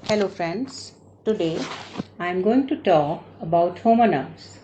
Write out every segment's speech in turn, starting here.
Hello friends, today I am going to talk about homonyms.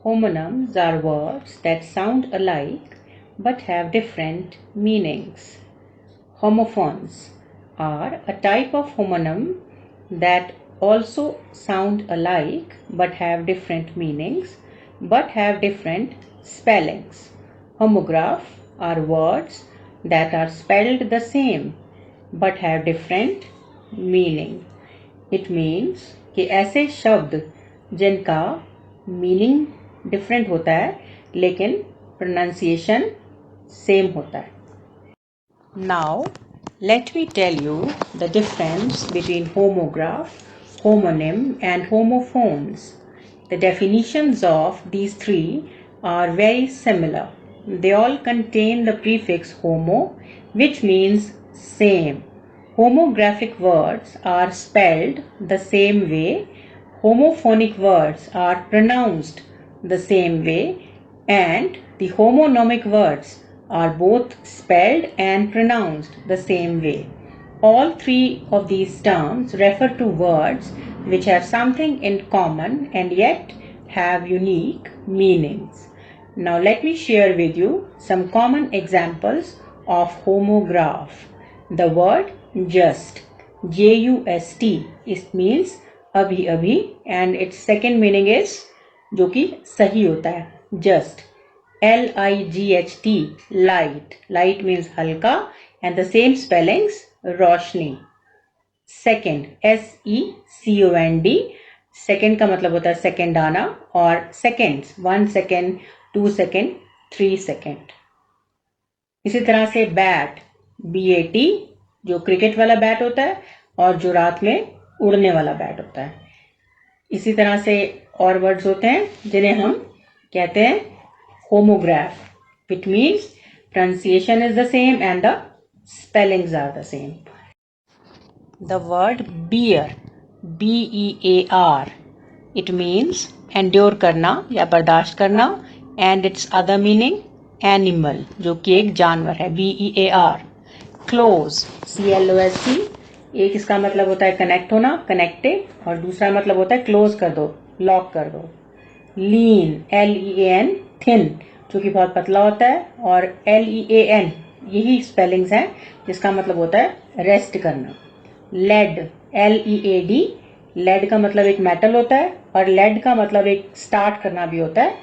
Homonyms are words that sound alike but have different meanings. Homophones are a type of homonym that also sound alike but have different meanings but have different spellings. Homograph are words that are spelled the same but have different meaning. It means कि ऐसे शब्द जिनका meaning different होता है लेकिन pronunciation same होता है. Now let me tell you the difference between homograph, homonym and homophones. The definitions of these three are very similar. They all contain the prefix homo, which means same. Homographic words are spelled the same way, homophonic words are pronounced the same way, and the homonymic words are both spelled and pronounced the same way. All three of these terms refer to words which have something in common and yet have unique meanings. Now let me share with you some common examples of homograph. The word just, J-U-S-T, it means अभी अभी, and its second meaning is जो कि सही होता है, just. L-I-G-H-T, light. Light means हल्का and the same spellings, Roshni. Second, S-E-C-O-N-D, second का मतलब होता है सेकेंड आना, और seconds, 1 second, 2 second, 3 second. इसी तरह से बैट, B-A-T, जो क्रिकेट वाला बैट होता है और जो रात में उड़ने वाला बैट होता है. इसी तरह से और वर्ड्स होते हैं जिन्हें हम कहते हैं homograph, which means pronunciation is the same and the spellings are the same. The word bear, B-E-A-R, it means endure करना या बर्दाश्त करना, and its other meaning animal, जो कि एक जानवर है, B-E-A-R. Close, C-L-O-S-E, एक इसका मतलब होता है कनेक्ट होना, कनेक्टेड, और दूसरा मतलब होता है क्लोज कर दो, लॉक कर दो. लीन, L-E-A-N, थिन, जो कि बहुत पतला होता है, और L-E-A-N, यही स्पेलिंग्स हैं जिसका मतलब होता है रेस्ट करना. लेड, L-E-A-D, लेड का मतलब एक मेटल होता है और लेड का मतलब एक स्टार्ट करना भी होता है.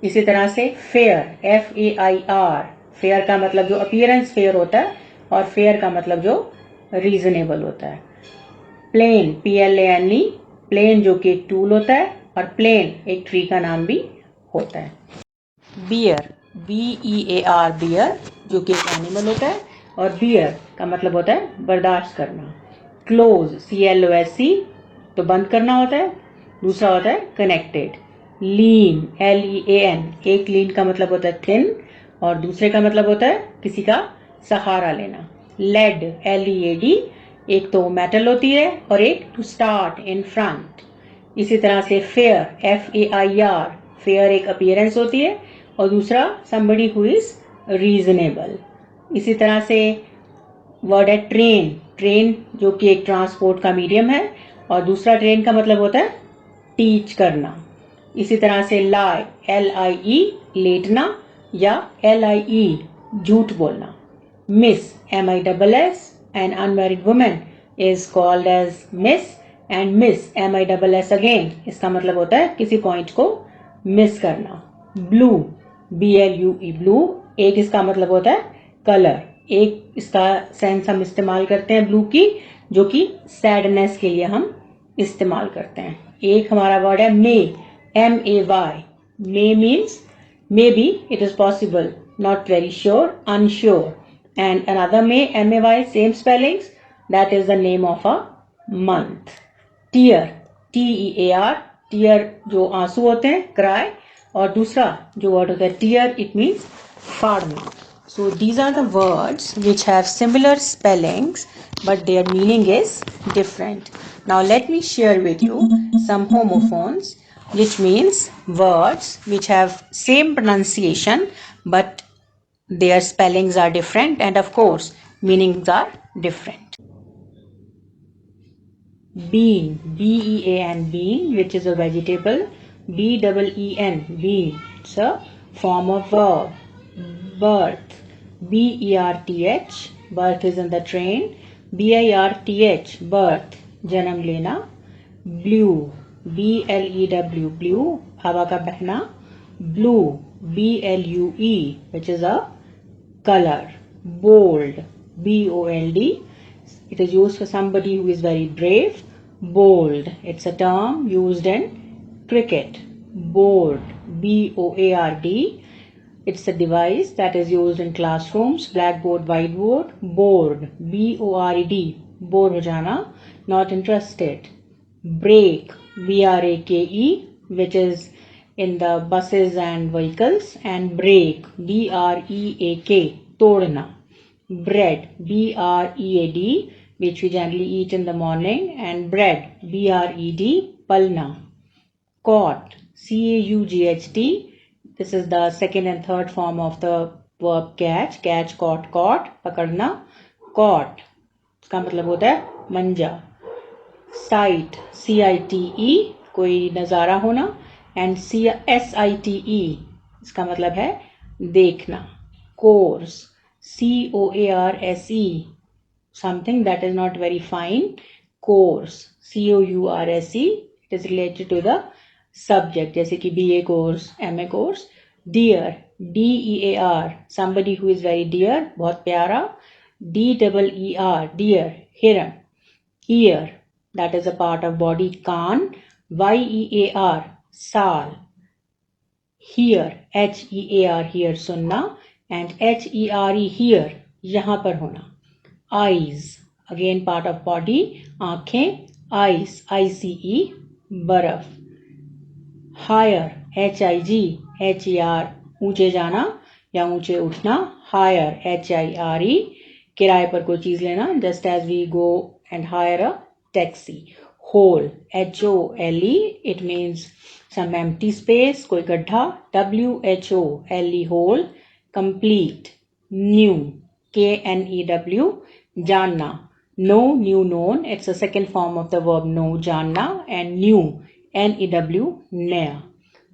इसी तरह से फेयर, F-A-I-R, फेयर का मतलब जो अपीयरेंस फेयर होता है और फेयर का मतलब जो रीजनेबल होता है. प्लेन, P-L-A-N-E, प्लेन जो कि एक टूल होता है, और प्लेन एक ट्री का नाम भी होता है. बियर, B-E-A-R, बियर, जो कि एक एनिमल होता है, और बियर का मतलब होता है बर्दाश्त करना. क्लोज, C-L-O-S-E, तो बंद करना होता है, दूसरा होता है कनेक्टेड. लीन, L-E-A-N, एक लीन का मतलब होता है थिन और दूसरे का मतलब होता है किसी का सहारा लेना. लेड, L-E-A-D, एक तो मेटल होती है और एक टू स्टार्ट इन फ्रंट. इसी तरह से फेयर, F-A-I-R, फेयर एक अपीयरेंस होती है और दूसरा somebody who is reasonable. इसी तरह से वर्ड है ट्रेन, ट्रेन जो कि एक ट्रांसपोर्ट का मीडियम है और दूसरा ट्रेन का मतलब होता है टीच करना. इसी तरह से लाई, L-I-E, लेटना, या L-I-E, झूठ बोलना. Miss, M-I-S-S, an unmarried woman is called as miss, and miss, M-I-S-S again, इसका मतलब होता है किसी पॉइंट को मिस करना. ब्लू, B-L-U-E, ब्लू, एक इसका मतलब होता है कलर, एक इसका सेंस हम इस्तेमाल करते हैं ब्लू की, जो कि सैडनेस के लिए हम इस्तेमाल करते हैं. एक हमारा वर्ड है मे, M-A-Y, may means may be, it is possible, not very sure, unsure. And another May, M-A-Y, same spellings, that is the name of a month. Tear, T-E-A-R, tear जो आंसू होते हैं, cry, और दूसरा जो word होता है tear, it means फाड़ना. So these are the words which have similar spellings but their meaning is different. Now let me share with you some homophones, which means words which have same pronunciation but their spellings are different and of course meanings are different. Bean, B-E-A-N, bean, which is a vegetable. B-E-E-N, bean, it's a form of verb. Birth, B-E-R-T-H, birth is in the train. B-I-R-T-H, birth, जन्म लेना. Blue, B-L-E-W, blue, हवा का बहना. Blue, B-L-U-E, which is a color. Bold, B-O-L-D, it is used for somebody who is very brave. Bold, it's a term used in cricket. Board, B-O-A-R-D, it's a device that is used in classrooms. Blackboard, whiteboard. Bored, B-O-R-E-D, bored ho jana, not interested. Brake, B-R-A-K-E, which is in the buses and vehicles. And break, B-R-E-A-K, todna. Bread, B-R-E-A-D, which we generally eat in the morning. And bread, B-R-E-D, palna. Caught, C-A-U-G-H-T, this is the second and third form of the verb catch. Catch, caught, caught, पकड़ना. Caught, इसका मतलब होता है मंजा. Sight, C-I-T-E, कोई नज़ारा होना. And S-I-T-E, इसका मतलब है देखना. Coarse, C-O-A-R-S-E, something that is not very fine. Coarse, C-O-U-R-S-E, it is related to the subject, जैसे कि BA course, MA course. Dear, D-E-A-R, somebody who is very dear, बहुत प्यारा. D-E-E-R, dear, हिरण. Ear, that is a part of body. Can't, Y-E-A-R, साल. Hear, H-E-A-R, hear, सुनना. And H-E-R-E, hear, यहाँ पर होना. Eyes, again part of body. आँखें, ice, I-C-E, बर्फ. Higher, H-I-G, H-E-R, ऊंचे जाना या ऊंचे उठना. Higher, H-I-R-E, किराए पर कोई चीज लेना. Just as we go and hire a taxi. Hole, H-O-L-E, it means some empty space, कोई गड्ढा. W-H-O-L-E, hole. Complete, new, K-N-E-W, जानना. Know, knew, known, it's a second form of the verb know, जानना. And new, N-E-W, naya.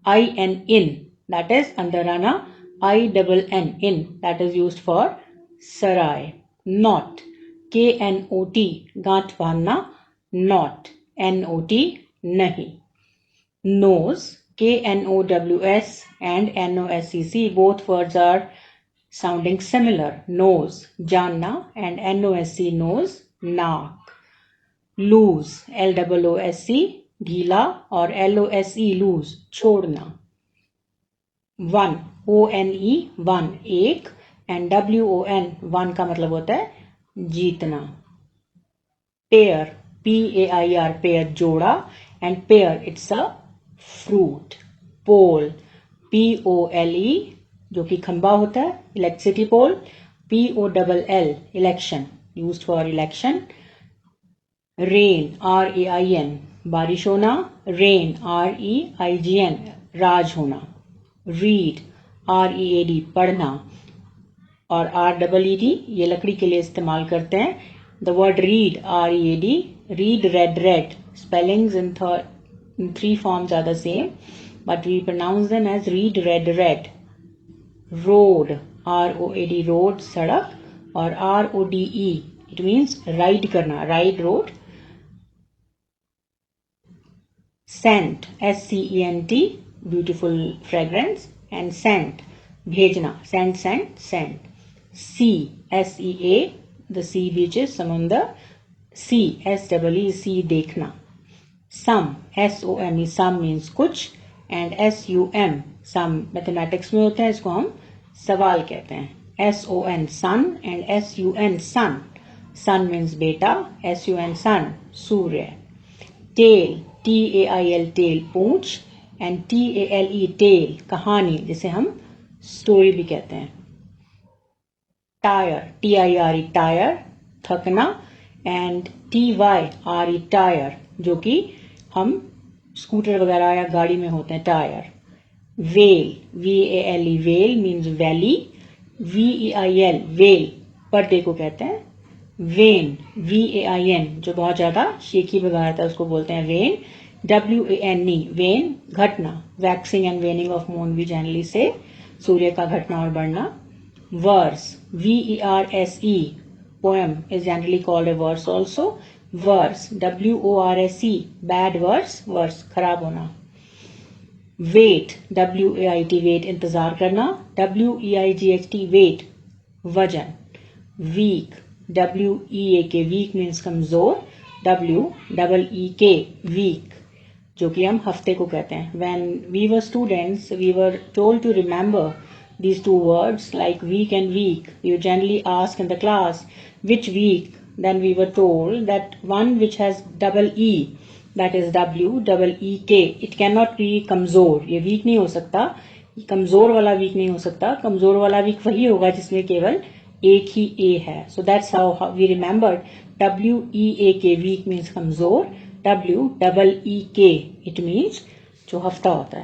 I-N, in, that is अंदर आना. I-double-N, in, that is used for sarai. Knot, K-N-O-T, गांठ बांधना. Not, N-O-T, नहीं. Nose, K-N-O-W-S and N-O-S-E-C, both words are sounding similar. Nose, जानना, and N-O-S-E, nose, नाक. Loose, L-O-O-S-E, ढीला. और L-O-S-E, loose, छोड़ना. One, O-N-E, one, एक. And W-O-N, one का मतलब होता है जीतना. Pear, P-A-I-R, pear, जोड़ा. And pear, it's a fruit. Pole, P-O-L-E, जो कि खंबा होता है. Electricity pole. P-O-L-L, election, used for election. Rain, R-A-I-N, बारिश होना. Rain, R-E-I-G-N, राज होना. Read, R-E-A-D, पढ़ना. और R-E-E-D, ये लकड़ी के लिए इस्तेमाल करते हैं. The word read, R-E-A-D, read, read, read. Spellings in three forms are the same, but we pronounce them as read, read, read. Road, R-O-A-D, road, सड़क. और R-O-D-E, it means ride करना, ride road. Scent, S-C-E-N-T, beautiful fragrance. And scent, भेजना, send, send, send. Sea, S-E-A, the sea beaches, samundar. Sea, S-E-E, sea, देखना. Sum, S-O-M-E, sum means कुछ. And S-U-M, sum mathematics में होता है, इसको हम सवाल कहते हैं. S-O-N, sun, and S-U-N, sun. Sun means बेटा, S-U-N, sun, Surya. Tail, T-A-I-L, tail, Poonch. And T-A-L-E, tale, कहानी, जिसे हम स्टोरी भी कहते हैं. Tire, T-I-R-E, tire, थकना. And T-Y-R-E, tire, जो कि हम स्कूटर वगैरह या गाड़ी में होते हैं, tyre. Veil, V-A-L-E, veil means valley. V-E-I-L, veil, पर्दे को कहते हैं. वेन, VAIN, जो बहुत ज्यादा शेखी बघाड़ता है उसको बोलते हैं वेन. WANE, वेन घटना. Waxing and waning of moon भी जनरली से सूर्य का घटना और बढ़ना. Verse, VERSE, poem is generally called a verse also. Worse, WORSE, bad verse, worse खराब होना. वेट, WAIT, वेट इंतजार करना. WEIGHT, वेट वजन. वीक, WEAK, वीक मीन्स कमजोर. WEEK, वीक, जो कि हम हफ्ते को कहते हैं. When we were students, we were told to remember these two words like week and week. We would generally ask in the class which week. Then we were told that one which has double E, that is WEEK, it cannot be कमजोर. ये week नहीं हो सकता, कमजोर वाला week नहीं हो सकता. कमजोर वाला वीक वही होगा जिसमें केवल एक ही ए है. So that's how we remembered. WEAK, weak means कमजोर. WEEK, इट मीन्स जो हफ्ता होता है.